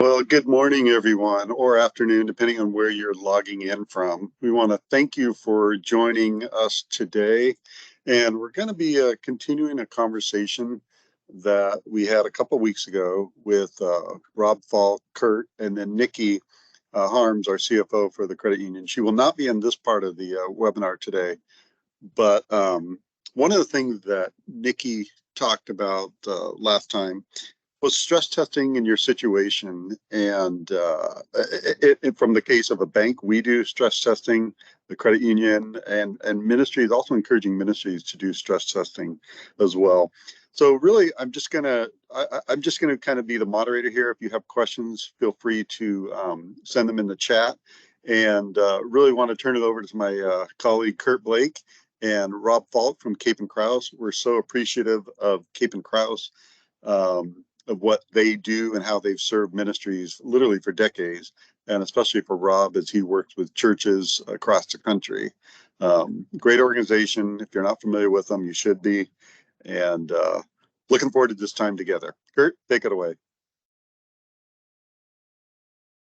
Well, good morning, everyone, or afternoon, depending on where you're logging in from. We want to thank you for joining us today. And we're going to be continuing a conversation that we had a couple weeks ago with Rob Faulk, Kurt, and then Nicki Harms, our CFO for the credit union. She will not be in this part of the webinar today, but one of the things that Nicki talked about last time was stress testing in your situation. And from the case of a bank, we do stress testing, the credit union and ministries, also encouraging ministries to do stress testing as well. So really, I'm just gonna kind of be the moderator here. If you have questions, feel free to send them in the chat. And really want to turn it over to my colleague Kurt Blake and Rob Faulk from CapinCrouse. We're so appreciative of CapinCrouse. Of what they do and how they've served ministries literally for decades, and especially for Rob as he works with churches across the country. Great organization. If you're not familiar with them, you should be. And looking forward to this time together. Kurt, take it away.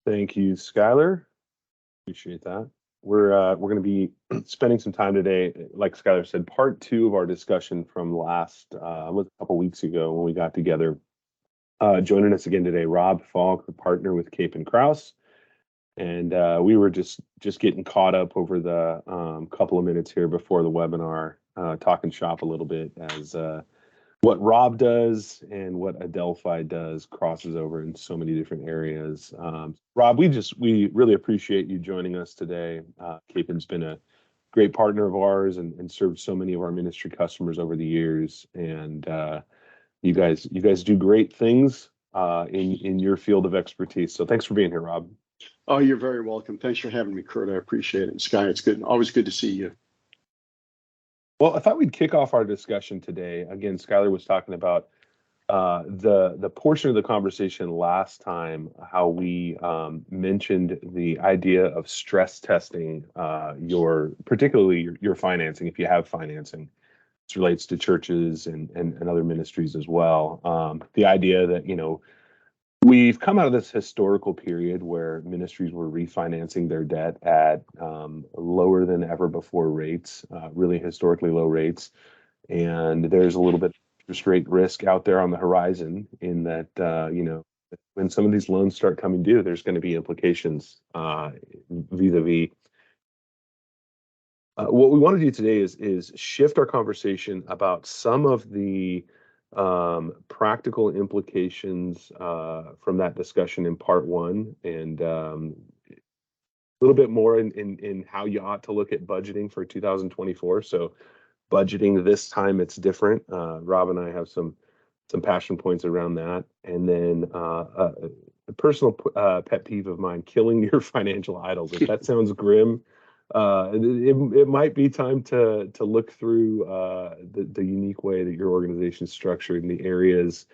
Thank you, Schuyler. Appreciate that. We're going to be spending some time today, like Schuyler said, part 2 of our discussion from last a couple weeks ago when we got together. Joining us again today, Rob Faulk, the partner with CapinCrouse, and we were just getting caught up over the couple of minutes here before the webinar, talking shop a little bit as what Rob does and what AdelFi does crosses over in so many different areas. Rob, we really appreciate you joining us today. Capin's been a great partner of ours and served so many of our ministry customers over the years, and you guys do great things in your field of expertise. So thanks for being here, Rob. Oh, you're very welcome. Thanks for having me, Kurt. I appreciate it. Sky, it's good. Always good to see you. Well, I thought we'd kick off our discussion today. Again, Schuyler was talking about the portion of the conversation last time, how we mentioned the idea of stress testing particularly your financing, if you have financing. Relates to churches and other ministries as well. The idea that, we've come out of this historical period where ministries were refinancing their debt at lower than ever before rates, really historically low rates. And there's a little bit of interest rate risk out there on the horizon in that, when some of these loans start coming due, there's going to be implications vis-a-vis what we want to do today is shift our conversation about some of the practical implications from that discussion in part 1, and a little bit more in how you ought to look at budgeting for 2024. So budgeting this time, it's different. Rob and I have some passion points around that. And then a personal pet peeve of mine, killing your financial idols. If that sounds grim, it might be time to look through the unique way that your organization is structured in the areas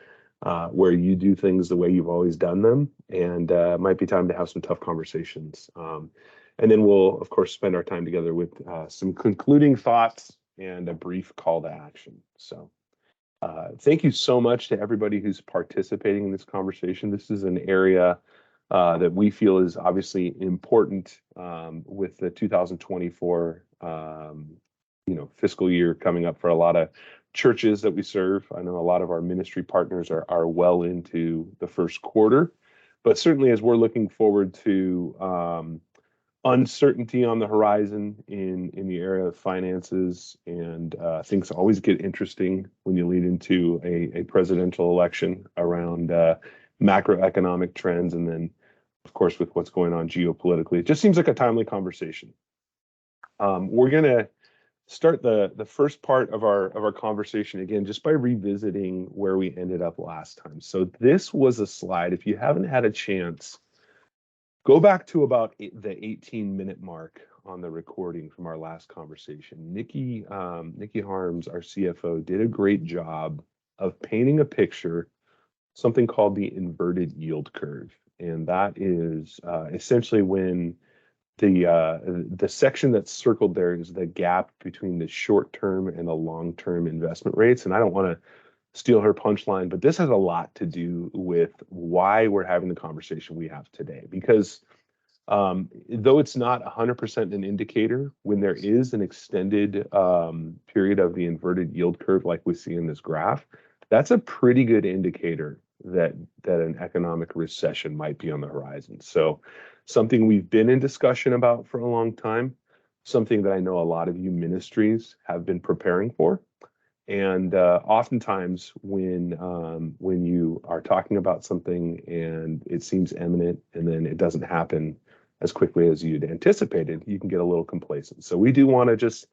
where you do things the way you've always done them, and it might be time to have some tough conversations. And then we'll, of course, spend our time together with some concluding thoughts and a brief call to action. So thank you so much to everybody who's participating in this conversation. This is an area that we feel is obviously important with the 2024 fiscal year coming up for a lot of churches that we serve. I know a lot of our ministry partners are well into the first quarter, but certainly as we're looking forward to uncertainty on the horizon in the area of finances, and things always get interesting when you lead into a presidential election around macroeconomic trends, and then of course with what's going on geopolitically. It just seems like a timely conversation. We're going to start the first part of our conversation again just by revisiting where we ended up last time. So this was a slide, if you haven't had a chance, go back to about the 18-minute mark on the recording from our last conversation. Nicki Harms, our CFO, did a great job of painting a picture, something called the inverted yield curve. And that is essentially when the section that's circled there is the gap between the short-term and the long-term investment rates. And I don't want to steal her punchline, but this has a lot to do with why we're having the conversation we have today. Because though it's not 100% an indicator, when there is an extended period of the inverted yield curve like we see in this graph, that's a pretty good indicator that an economic recession might be on the horizon. So something we've been in discussion about for a long time, something that I know a lot of you ministries have been preparing for. And oftentimes when you are talking about something and it seems imminent and then it doesn't happen as quickly as you'd anticipated, you can get a little complacent. So we do want to just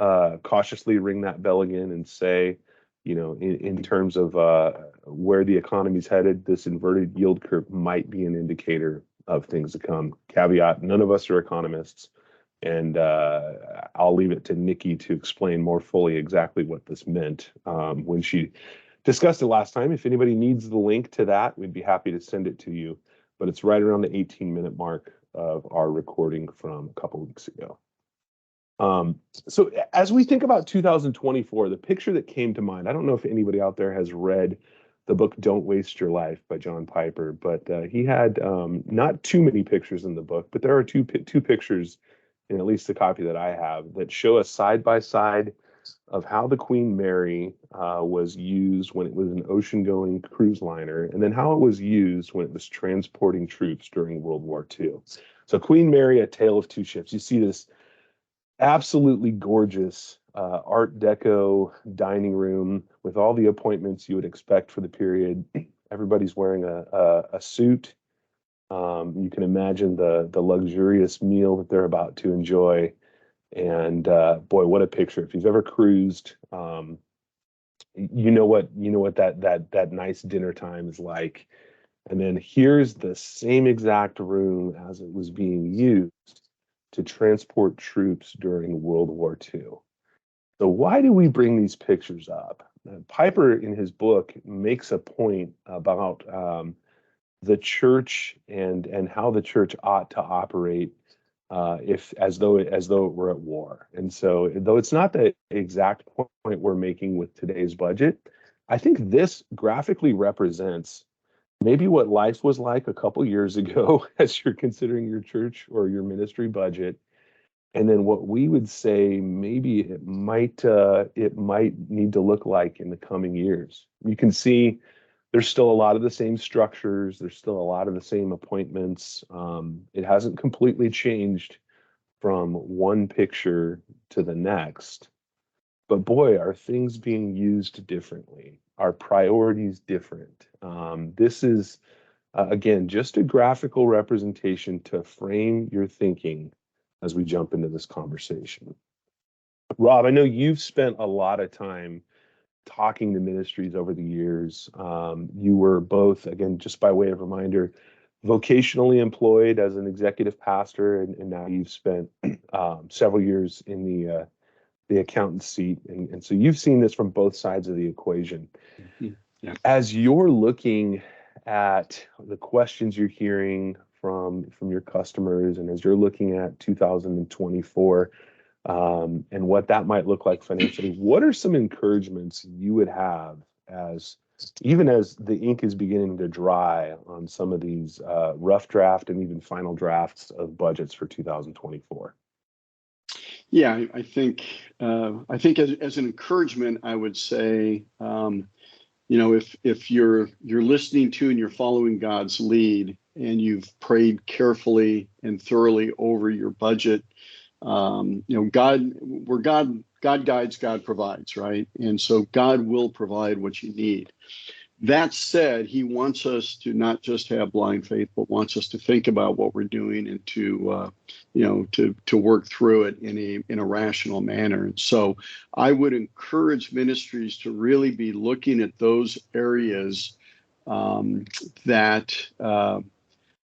cautiously ring that bell again and say, in terms of where the economy's headed, this inverted yield curve might be an indicator of things to come. Caveat, none of us are economists. And I'll leave it to Nicki to explain more fully exactly what this meant when she discussed it last time. If anybody needs the link to that, we'd be happy to send it to you. But it's right around the 18-minute mark of our recording from a couple weeks ago. So as we think about 2024, the picture that came to mind, I don't know if anybody out there has read the book Don't Waste Your Life by John Piper, but he had not too many pictures in the book, but there are two pictures in at least the copy that I have that show a side-by-side of how the Queen Mary was used when it was an ocean-going cruise liner, and then how it was used when it was transporting troops during World War II. So Queen Mary, A Tale of Two Ships. You see this absolutely gorgeous Art Deco dining room with all the appointments you would expect for the period. Everybody's wearing a suit. You can imagine the luxurious meal that they're about to enjoy. And boy, what a picture. If you've ever cruised, you know what that nice dinner time is like. And then here's the same exact room as it was being used to transport troops during World War II. So why do we bring these pictures up? Piper, in his book, makes a point about the church and how the church ought to operate as though it were at war. And so, though it's not the exact point we're making with today's budget, I think this graphically represents maybe what life was like a couple years ago as you're considering your church or your ministry budget, and then what we would say maybe it might need to look like in the coming years. You can see there's still a lot of the same structures. There's still a lot of the same appointments. It hasn't completely changed from one picture to the next. But boy, are things being used differently? Are priorities different? This is, again, just a graphical representation to frame your thinking as we jump into this conversation. Rob, I know you've spent a lot of time talking to ministries over the years. You were both, again, just by way of reminder, vocationally employed as an executive pastor, and now you've spent several years in the accountant seat. And so you've seen this from both sides of the equation. Mm-hmm. Yeah. As you're looking at the questions you're hearing from your customers, and as you're looking at 2024, and what that might look like financially, what are some encouragements you would have even as the ink is beginning to dry on some of these rough draft and even final drafts of budgets for 2024? Yeah, I think as an encouragement, I would say, if you're listening to and you're following God's lead and you've prayed carefully and thoroughly over your budget, God guides, God provides, right? And so God will provide what you need. That said, he wants us to not just have blind faith, but wants us to think about what we're doing and to work through it in a rational manner. And so I would encourage ministries to really be looking at those areas where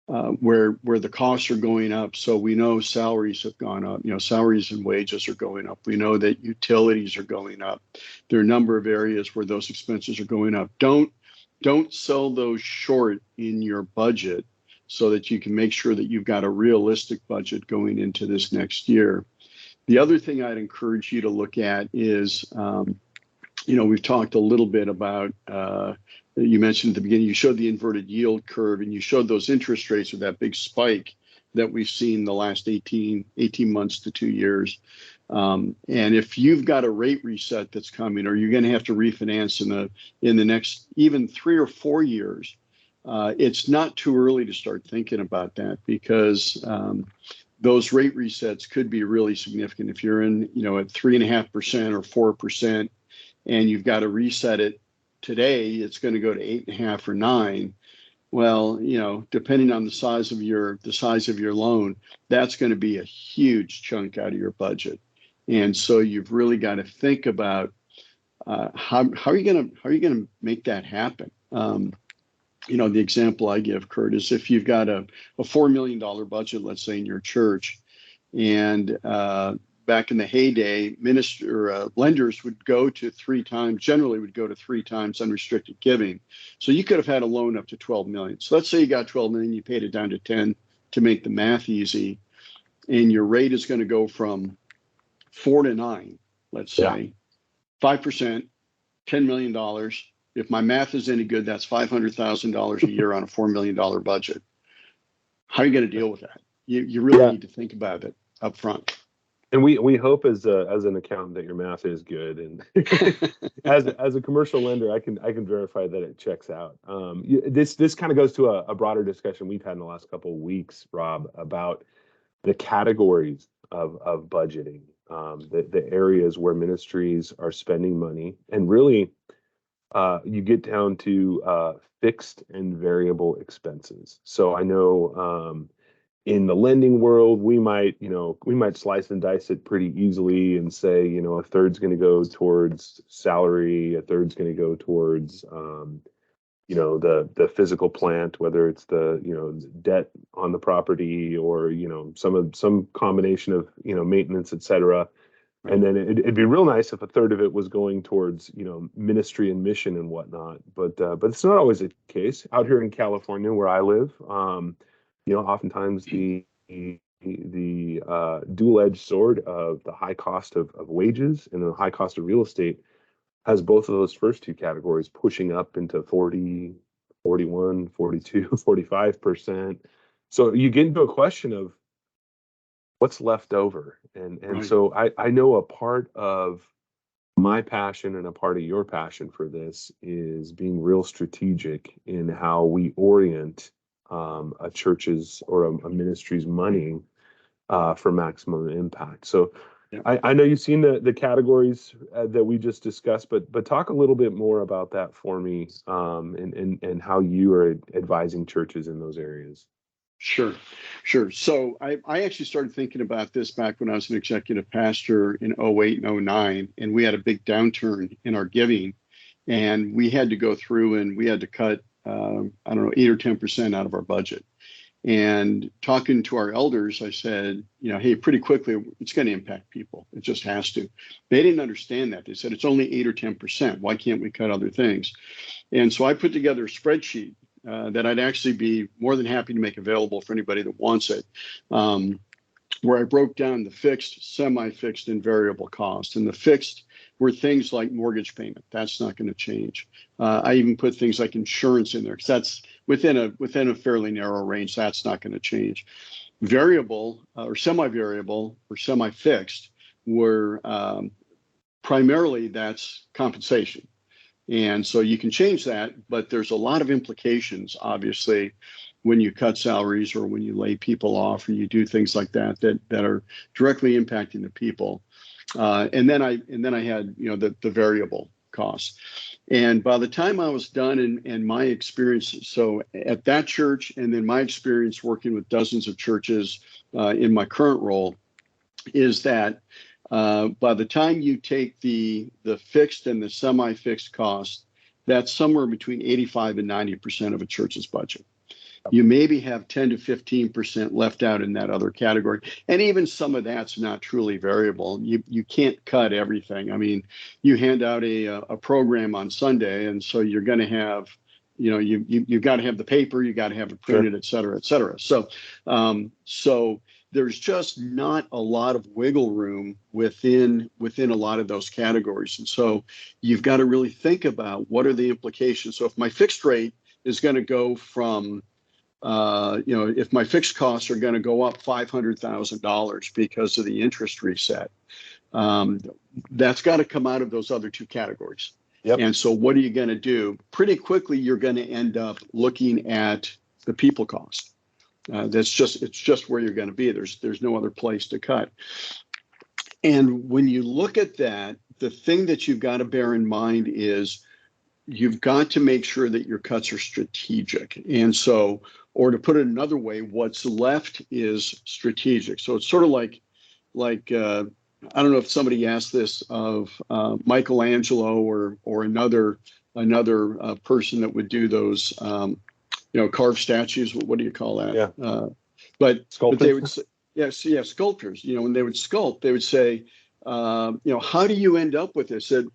the costs are going up. So we know salaries have gone up, salaries and wages are going up. We know that utilities are going up. There are a number of areas where those expenses are going up. Don't sell those short in your budget so that you can make sure that you've got a realistic budget going into this next year. The other thing I'd encourage you to look at is we've talked a little bit about, you mentioned at the beginning, you showed the inverted yield curve, and you showed those interest rates with that big spike that we've seen the last 18 months to 2 years. And if you've got a rate reset that's coming, or you're going to have to refinance in the next even 3 or 4 years, it's not too early to start thinking about that, because those rate resets could be really significant. If you're in, at 3.5% or 4%, and you've got to reset it today, it's going to go to 8.5 or 9. Well, depending on the size of your loan, that's going to be a huge chunk out of your budget. And so you've really got to think about how are you going to make that happen. The example I give, Kurt, is if you've got a $4 million budget, let's say, in your church, and back in the heyday, lenders would go to 3 times, generally would go to 3 times unrestricted giving. So you could have had a loan up to 12 million. So let's say you got 12 million, you paid it down to 10 to make the math easy, and your rate is going to go from 4 to 9, let's say, 5%, $10 million. If my math is any good, that's $500,000 a year on a $4 million budget. How are you going to deal with that? You really need to think about it up front. And we hope as an accountant that your math is good, and as a commercial lender, I can verify that it checks out. This kind of goes to a broader discussion we've had in the last couple of weeks, Rob, about the categories of budgeting, the areas where ministries are spending money, and really you get down to fixed and variable expenses. So I know in the lending world, we might slice and dice it pretty easily and say, a third's going to go towards salary, a third's going to go towards, the physical plant, whether it's the debt on the property, or, some combination of, maintenance, et cetera. And then it'd be real nice if a third of it was going towards, ministry and mission and whatnot. But it's not always the case. Out here in California, where I live, oftentimes the dual-edged sword of the high cost of wages and the high cost of real estate has both of those first two categories pushing up into 40, 41, 42, 45%. So you get into a question of what's left over. And so I know a part of my passion and a part of your passion for this is being real strategic in how we orient a church's or a ministry's money for maximum impact. So I know you've seen the categories that we just discussed, but talk a little bit more about that for me, and how you are advising churches in those areas. Sure. So I actually started thinking about this back when I was an executive pastor in 08 and 09, and we had a big downturn in our giving, and we had to go through and we had to cut 8 or 10% out of our budget. And talking to our elders, I said, hey, pretty quickly, it's going to impact people. It just has to. They didn't understand that. They said, it's only 8 or 10%. Why can't we cut other things? And so I put together a spreadsheet that I'd actually be more than happy to make available for anybody that wants it, where I broke down the fixed, semi-fixed, and variable costs. And the fixed were things like mortgage payment. That's not going to change. I even put things like insurance in there, because that's within a fairly narrow range. That's not going to change. Variable or semi-variable or semi-fixed were primarily that's compensation. And so you can change that, but there's a lot of implications, obviously, when you cut salaries or when you lay people off or you do things like that are directly impacting the people. And then I had the variable costs. And by the time I was done, and my experience, so at that church, and then my experience working with dozens of churches in my current role, is that by the time you take the fixed and the semi-fixed cost, that's somewhere between 85 and 90% of a church's budget. You maybe have 10 to 15% left out in that other category. And even some of that's not truly variable. You can't cut everything. I mean, you hand out a program on Sunday, and so you're going to have, you've got to have the paper, you got to have it printed, et cetera, et cetera. So there's just not a lot of wiggle room within a lot of those categories. And so you've got to really think about what are the implications. So if my fixed rate is going to go from, if my fixed costs are going to go up $500,000 because of the interest reset, that's got to come out of those other two categories. Yep. And so what are you going to do? Pretty quickly, you're going to end up looking at the people cost. It's just where you're going to be. There's no other place to cut. And when you look at that, the thing that you've got to bear in mind is you've got to make sure that your cuts are strategic. And so, or to put it another way, what's left is strategic. So it's sort of like I don't know if somebody asked this of Michelangelo or another person that would do those carved statues. What do you call that? Yeah. But they would Sculptors? say, yes, sculptors. When they would sculpt, they would say, how do you end up with this? Said,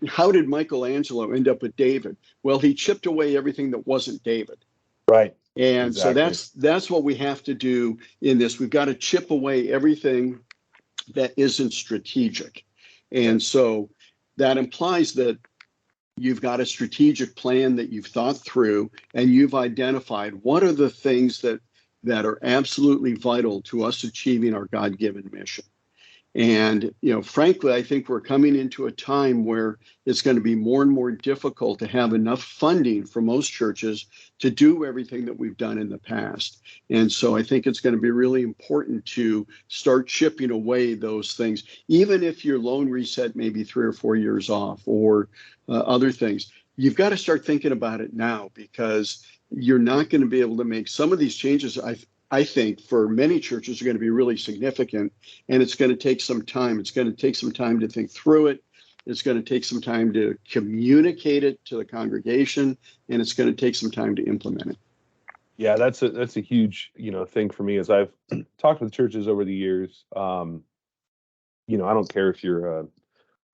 how did Michelangelo end up with David? Well, he chipped away everything that wasn't David. Right. And Exactly. so that's what we have to do in this. We've got to chip away everything that isn't strategic. And so that implies that you've got a strategic plan that you've thought through, and you've identified what are the things that are absolutely vital to us achieving our God-given mission. And, frankly, I think we're coming into a time where it's going to be more and more difficult to have enough funding for most churches to do everything that we've done in the past. And so I think it's going to be really important to start chipping away those things, even if your loan reset may be 3 or 4 years off or other things. You've got to start thinking about it now, because you're not going to be able to make some of these changes. I think for many churches are going to be really significant, and it's going to take some time. It's going to take some time to think through it. It's going to take some time to communicate it to the congregation, and it's going to take some time to implement it. Yeah, that's a huge, thing for me as I've talked with churches over the years. I don't care if you're a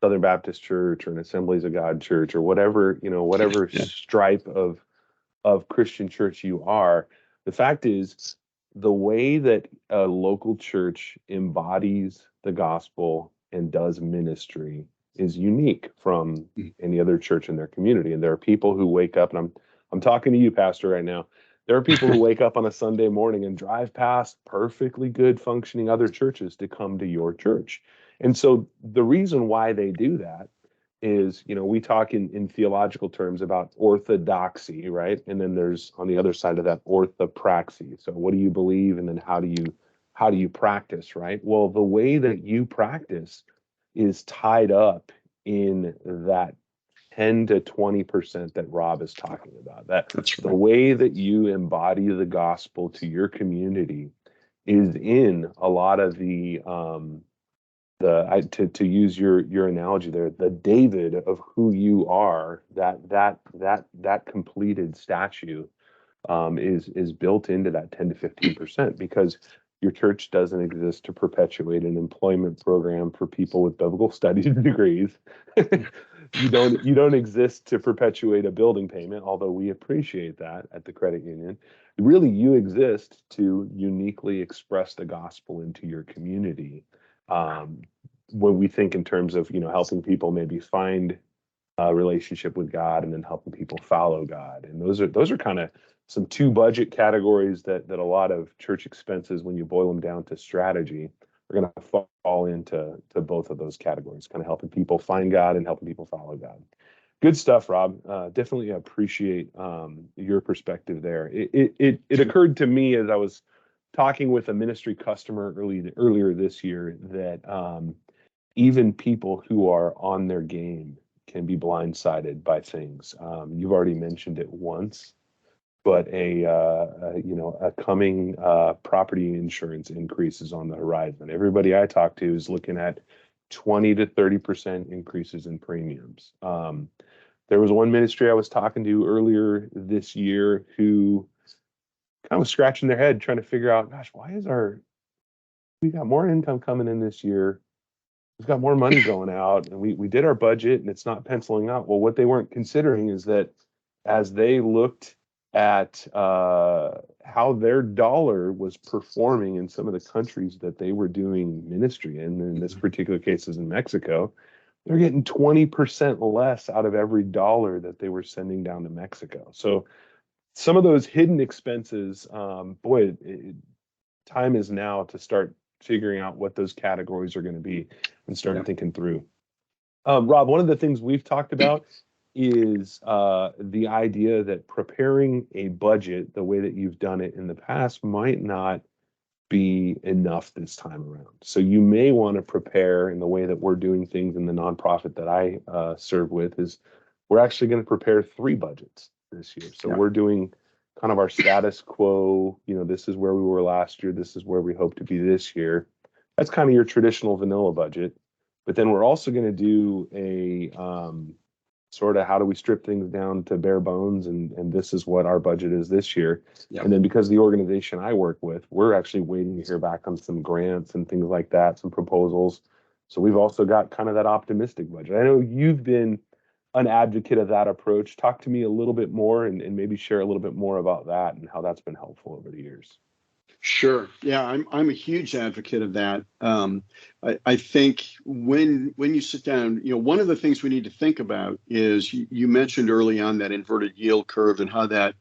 Southern Baptist church or an Assemblies of God church or whatever, whatever stripe of Christian church you are. The fact is, the way that a local church embodies the gospel and does ministry is unique from any other church in their community. And there are people who wake up, and I'm talking to you, Pastor, right now. There are people who wake up on a Sunday morning and drive past perfectly good functioning other churches to come to your church. And so the reason why they do that is, we talk in theological terms about orthodoxy, right? And then there's on the other side of that orthopraxy. So what do you believe, and then how do you practice, right? Well, the way that you practice is tied up in that 10 to 20% that Rob is talking about. That's right. The way that you embody the gospel to your community is in a lot of the to use your analogy there, the David of who you are, that completed statue is built into that 10 to 15%, because your church doesn't exist to perpetuate an employment program for people with biblical studies degrees. You don't exist to perpetuate a building payment, although we appreciate that at the credit union. Really, you exist to uniquely express the gospel into your community. When we think in terms of helping people maybe find a relationship with God, and then helping people follow God, and those are kind of some two budget categories that a lot of church expenses, when you boil them down to strategy, are going to fall into both of those categories, kind of helping people find God and helping people follow God. Good stuff, Rob. Definitely appreciate your perspective there. It occurred to me as I was talking with a ministry customer earlier this year that even people who are on their game can be blindsided by things. You've already mentioned it once, but a coming property insurance increase is on the horizon. Everybody I talk to is looking at 20 to 30% increases in premiums. There was one ministry I was talking to earlier this year who kind of was scratching their head trying to figure out, gosh, why is we got more income coming in this year? We've got more money going out, and we did our budget and it's not penciling out. Well, what they weren't considering is that as they looked at how their dollar was performing in some of the countries that they were doing ministry in. In this particular case is in Mexico. They're getting 20% less out of every dollar that they were sending down to Mexico. So some of those hidden expenses, time is now to start figuring out what those categories are going to be and start thinking through. Rob, one of the things we've talked about is the idea that preparing a budget the way that you've done it in the past might not be enough this time around. So you may want to prepare in the way that we're doing things in the nonprofit that I serve with is we're actually going to prepare 3 budgets this year. So we're doing kind of our status quo, this is where we were last year, this is where we hope to be this year. That's kind of your traditional vanilla budget. But then we're also going to do a sort of how do we strip things down to bare bones, and this is what our budget is this year. And then because the organization I work with, we're actually waiting to hear back on some grants and things like that, some proposals. So we've also got kind of that optimistic budget. I know you've been an advocate of that approach. Talk to me a little bit more and maybe share a little bit more about that and how that's been helpful over the years. Sure. Yeah, I'm a huge advocate of that. I think when you sit down, one of the things we need to think about is you mentioned early on that inverted yield curve and how that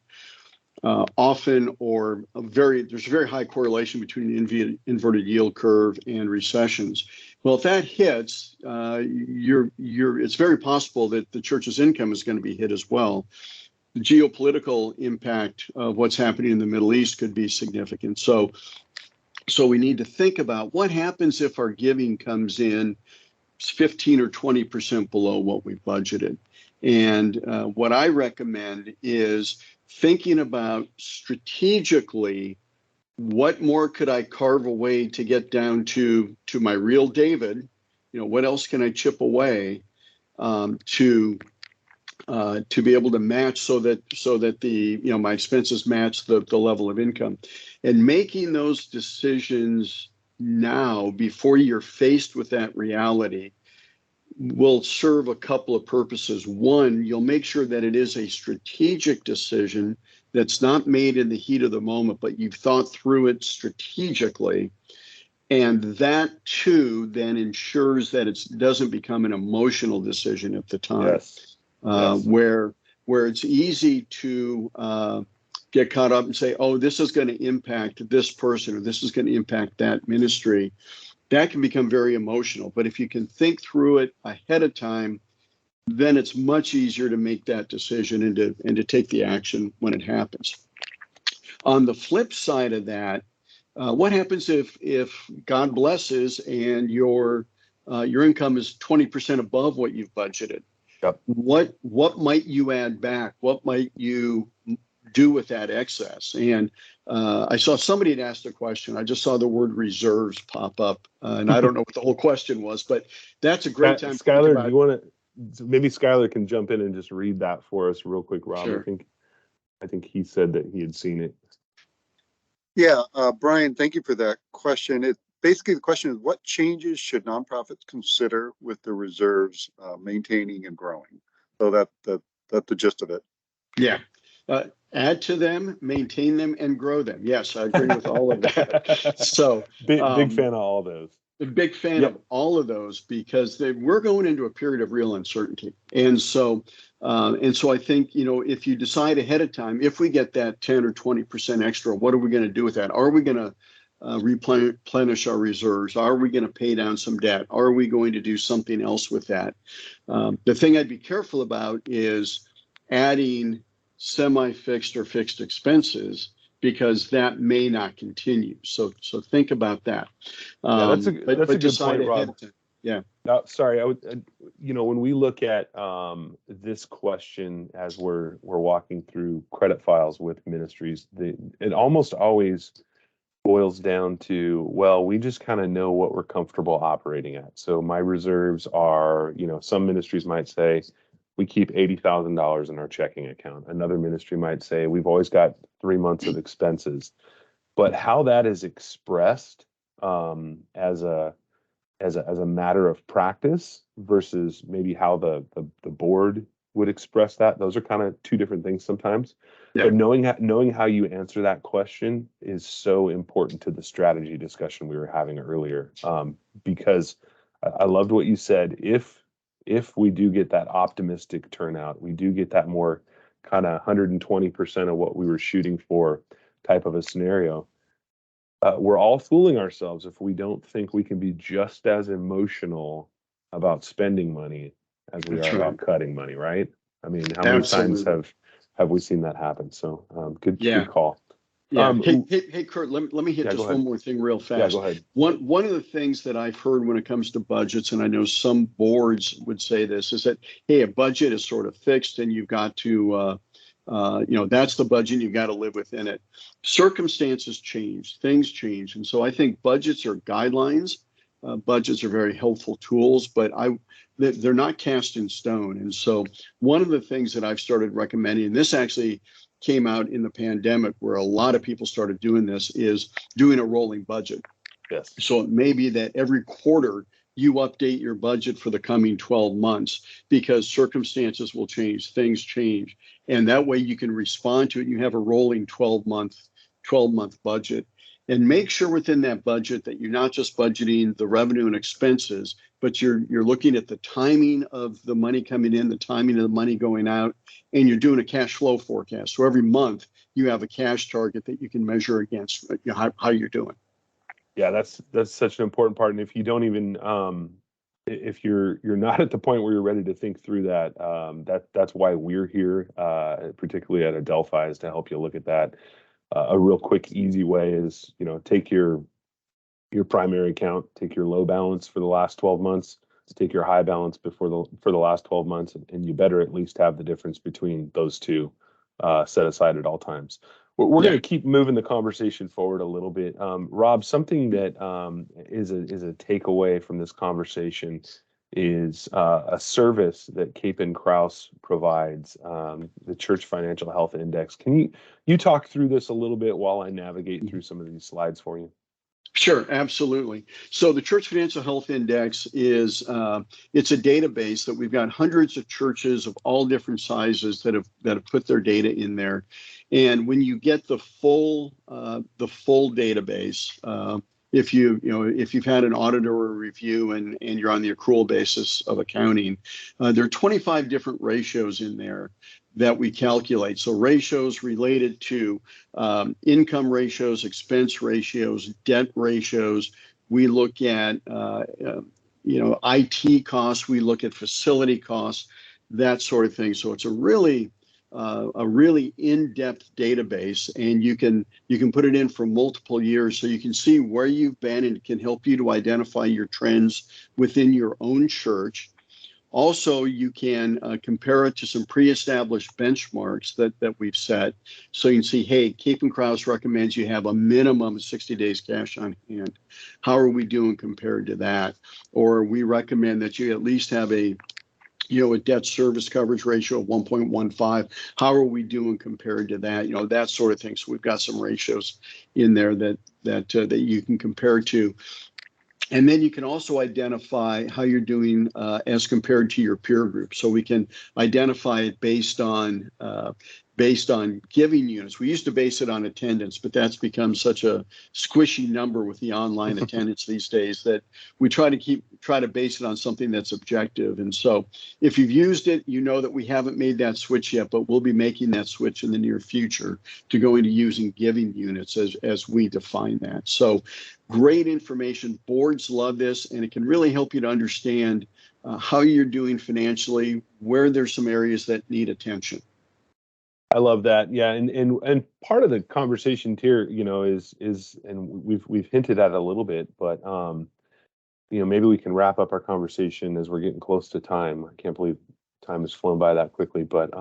often there's a very high correlation between the inverted yield curve and recessions. Well, if that hits, it's very possible that the church's income is going to be hit as well. The geopolitical impact of what's happening in the Middle East could be significant. So we need to think about what happens if our giving comes in 15 or 20% below what we budgeted. And what I recommend is thinking about strategically, what more could I carve away to get down to my real David? What else can I chip away to be able to match so that the my expenses match the level of income, and making those decisions now before you're faced with that reality will serve a couple of purposes. One, you'll make sure that it is a strategic decision that's not made in the heat of the moment, but you've thought through it strategically. And that too then ensures that it doesn't become an emotional decision at the time. Yes. Where it's easy to get caught up and say, oh, this is going to impact this person or this is going to impact that ministry. That can become very emotional. But if you can think through it ahead of time, then it's much easier to make that decision and to take the action when it happens. On the flip side of that, what happens if God blesses and your income is 20% above what you've budgeted? Yep. What might you add back? What might you do with that excess? And I saw somebody had asked a question. I just saw the word reserves pop up, and I don't know what the whole question was, but that's a great time. Schuyler, do you want to? Maybe Schuyler can jump in and just read that for us real quick, Rob. Sure. I think he said that he had seen it. Yeah, Brian, thank you for that question. Basically, the question is, what changes should nonprofits consider with the reserves maintaining and growing? So that's the gist of it. Yeah. Add to them, maintain them, and grow them. Yes, I agree with all of that. So big fan of all those. A big fan of all of those because we're going into a period of real uncertainty. And so I think, if you decide ahead of time, if we get that 10 or 20% extra, what are we going to do with that? Are we going to replenish our reserves? Are we going to pay down some debt? Are we going to do something else with that? The thing I'd be careful about is adding semi-fixed or fixed expenses, because that may not continue. So think about that. That's a good point, Rob. Yeah. Sorry, I would. When we look at this question as we're walking through credit files with ministries, it almost always boils down to, well, we just kind of know what we're comfortable operating at. So my reserves are, some ministries might say we keep $80,000 in our checking account. Another ministry might say we've always got 3 months of expenses. But how that is expressed as a matter of practice versus maybe how the board would express that. Those are kind of two different things sometimes. Yeah. But knowing how you answer that question is so important to the strategy discussion we were having earlier. Because I loved what you said. If we do get that optimistic turnout, we do get that more kind of 120% of what we were shooting for type of a scenario. We're all fooling ourselves if we don't think we can be just as emotional about spending money as we That's are right. about cutting money, right? I mean, how many times Absolutely. have we seen that happen? So good Yeah. call. Yeah. Um, Hey, Kurt, let me hit yeah, go just ahead. one more thing real Yeah, go fast. ahead. One of the things that I've heard when it comes to budgets, and I know some boards would say this, is that, hey, a budget is sort of fixed and you've got to, that's the budget, you've got to live within it. Circumstances change, things change. And so I think budgets are guidelines. Budgets are very helpful tools, but they're not cast in stone. And so one of the things that I've started recommending, and this actually came out in the pandemic where a lot of people started doing this, is doing a rolling budget. Yes. So it may be that every quarter you update your budget for the coming 12 months because circumstances will change, things change. And that way you can respond to it. You have a rolling 12-month budget. And make sure within that budget that you're not just budgeting the revenue and expenses, but you're looking at the timing of the money coming in, the timing of the money going out, and you're doing a cash flow forecast. So every month you have a cash target that you can measure against how you're doing. Yeah, that's such an important part. And if you don't even if you're not at the point where you're ready to think through that, that's why we're here, particularly at AdelFi, is to help you look at that. A real quick, easy way is, take your primary account, take your low balance for the last 12 months, take your high balance for the last 12 months, and you better at least have the difference between those two set aside at all times. We're going to keep moving the conversation forward a little bit. Rob, something that is a takeaway from this conversation is a service that CapinCrouse provides, the Church Financial Health Index. Can you talk through this a little bit while I navigate through some of these slides for you? Sure, absolutely. So the Church Financial Health Index is it's a database that we've got hundreds of churches of all different sizes that have put their data in there. And when you get the full database, if you've had an auditor or a review and you're on the accrual basis of accounting, there are 25 different ratios in there that we calculate. So ratios related to income ratios, expense ratios, debt ratios. We look at IT costs. We look at facility costs, that sort of thing. So it's a really in-depth database, and you can put it in for multiple years, so you can see where you've been, and it can help you to identify your trends within your own church. Also, you can compare it to some pre-established benchmarks that we've set. So you can see, hey, CapinCrouse recommends you have a minimum of 60 days cash on hand. How are we doing compared to that? Or we recommend that you at least have a debt service coverage ratio of 1.15. How are we doing compared to that? That sort of thing. So we've got some ratios in there that you can compare to. And then you can also identify how you're doing as compared to your peer group. So we can identify it based on giving units. We used to base it on attendance, but that's become such a squishy number with the online attendance these days that we try to base it on something that's objective. And so if you've used it, you know that we haven't made that switch yet, but we'll be making that switch in the near future to go into using giving units as we define that. So great information. Boards love this, and it can really help you to understand how you're doing financially, where there's some areas that need attention. I love that. Yeah, and part of the conversation here, is and we've hinted at it a little bit, but maybe we can wrap up our conversation as we're getting close to time. I can't believe time has flown by that quickly, but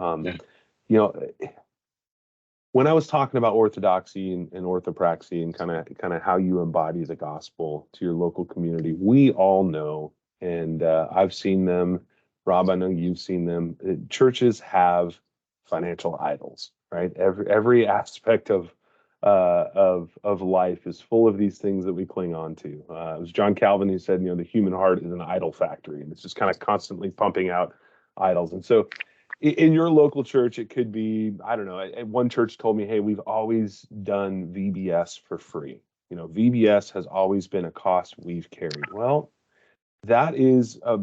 when I was talking about orthodoxy and orthopraxy and kind of how you embody the gospel to your local community, we all know, and I've seen them. Rob, I know you've seen them. Churches have financial idols, right? Every aspect of life is full of these things that we cling on to. It was John Calvin who said, the human heart is an idol factory, and it's just kind of constantly pumping out idols. And so in your local church, it could be, I don't know. One church told me, hey, we've always done VBS for free. VBS has always been a cost we've carried. Well, that is a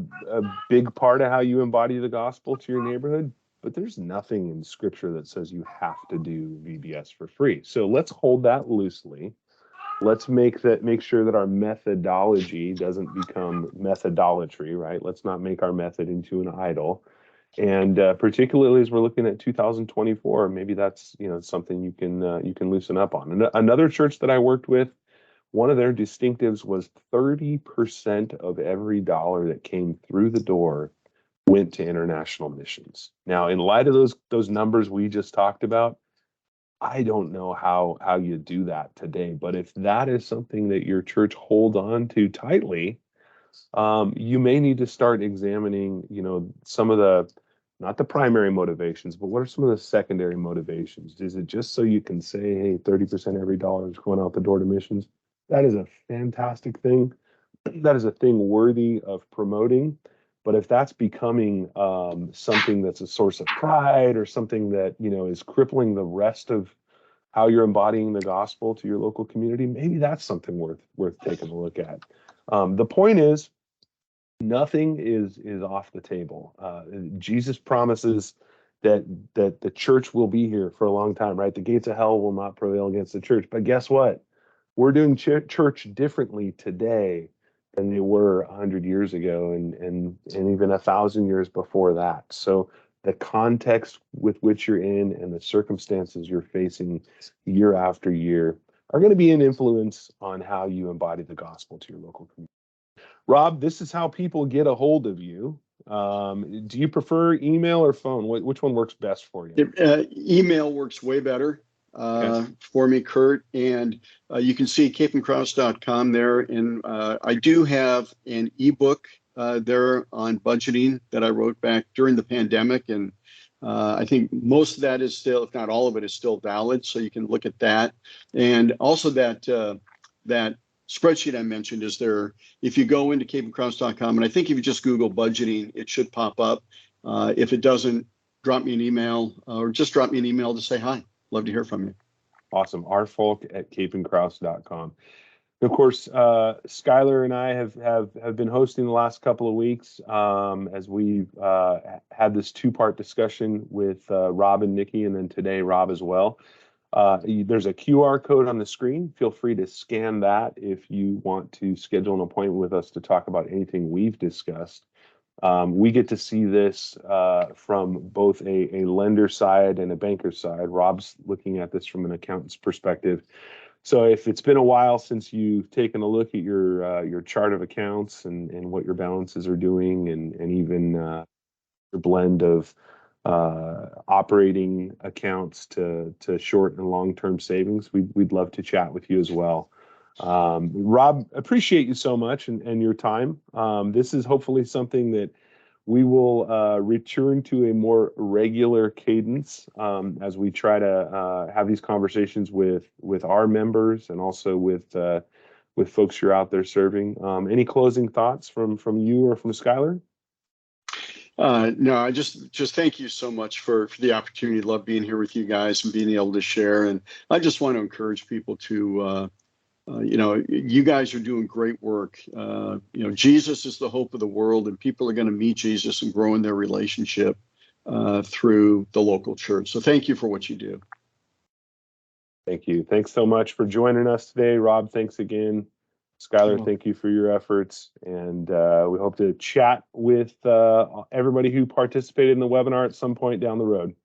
big part of how you embody the gospel to your neighborhood, but there's nothing in scripture that says you have to do VBS for free. So let's hold that loosely. Let's make sure that our methodology doesn't become methodolatry, right? Let's not make our method into an idol. And particularly as we're looking at 2024, maybe that's something you can loosen up on. And another church that I worked with, one of their distinctives was 30% of every dollar that came through the door went to international missions. Now, in light of those numbers we just talked about, I don't know how you do that today. But if that is something that your church hold on to tightly, you may need to start examining, some of the, not the primary motivations, but what are some of the secondary motivations? Is it just so you can say, hey, 30% every dollar is going out the door to missions? That is a fantastic thing. That is a thing worthy of promoting. But if that's becoming something that's a source of pride or something that, is crippling the rest of how you're embodying the gospel to your local community, maybe that's something worth taking a look at. The point is, nothing is off the table. Jesus promises that the church will be here for a long time, right? The gates of hell will not prevail against the church. But guess what? We're doing church differently today than they were 100 years ago, and even 1,000 years before that. So the context with which you're in and the circumstances you're facing year after year are going to be an influence on how you embody the gospel to your local community. Rob, this is how people get a hold of you. Do you prefer email or phone? Which one works best for you? Email works way better for me, Kurt. And you can see CapinCrouse.com there. And I do have an ebook there on budgeting that I wrote back during the pandemic. And I think most of that is still, if not all of it, is still valid. So you can look at that. And also that spreadsheet I mentioned is there. If you go into CapinCrouse.com, and I think if you just Google budgeting, it should pop up. If it doesn't, drop me an email or just drop me an email to say hi. Love to hear from you. Awesome. rfaulk@CapinCrouse.com. Of course, Schuyler and I have been hosting the last couple of weeks as we've had this two-part discussion with Rob and Nicki, and then today Rob as well. There's a QR code on the screen. Feel free to scan that if you want to schedule an appointment with us to talk about anything we've discussed. We get to see this from both a lender side and a banker side. Rob's looking at this from an accountant's perspective. So if it's been a while since you've taken a look at your chart of accounts and what your balances are doing, and even your blend of operating accounts to short and long-term savings, we'd love to chat with you as well. Rob, appreciate you so much and your time. This is hopefully something that we will return to a more regular cadence as we try to have these conversations with our members and also with folks you're out there serving. Any closing thoughts from you or from Schuyler? No, I just thank you so much for the opportunity. Love being here with you guys and being able to share. And I just want to encourage people to, you guys are doing great work. Jesus is the hope of the world, and people are going to meet Jesus and grow in their relationship through the local church. So thank you for what you do. Thank you. Thanks so much for joining us today. Rob, thanks again. Schuyler, thank you for your efforts. And we hope to chat with everybody who participated in the webinar at some point down the road.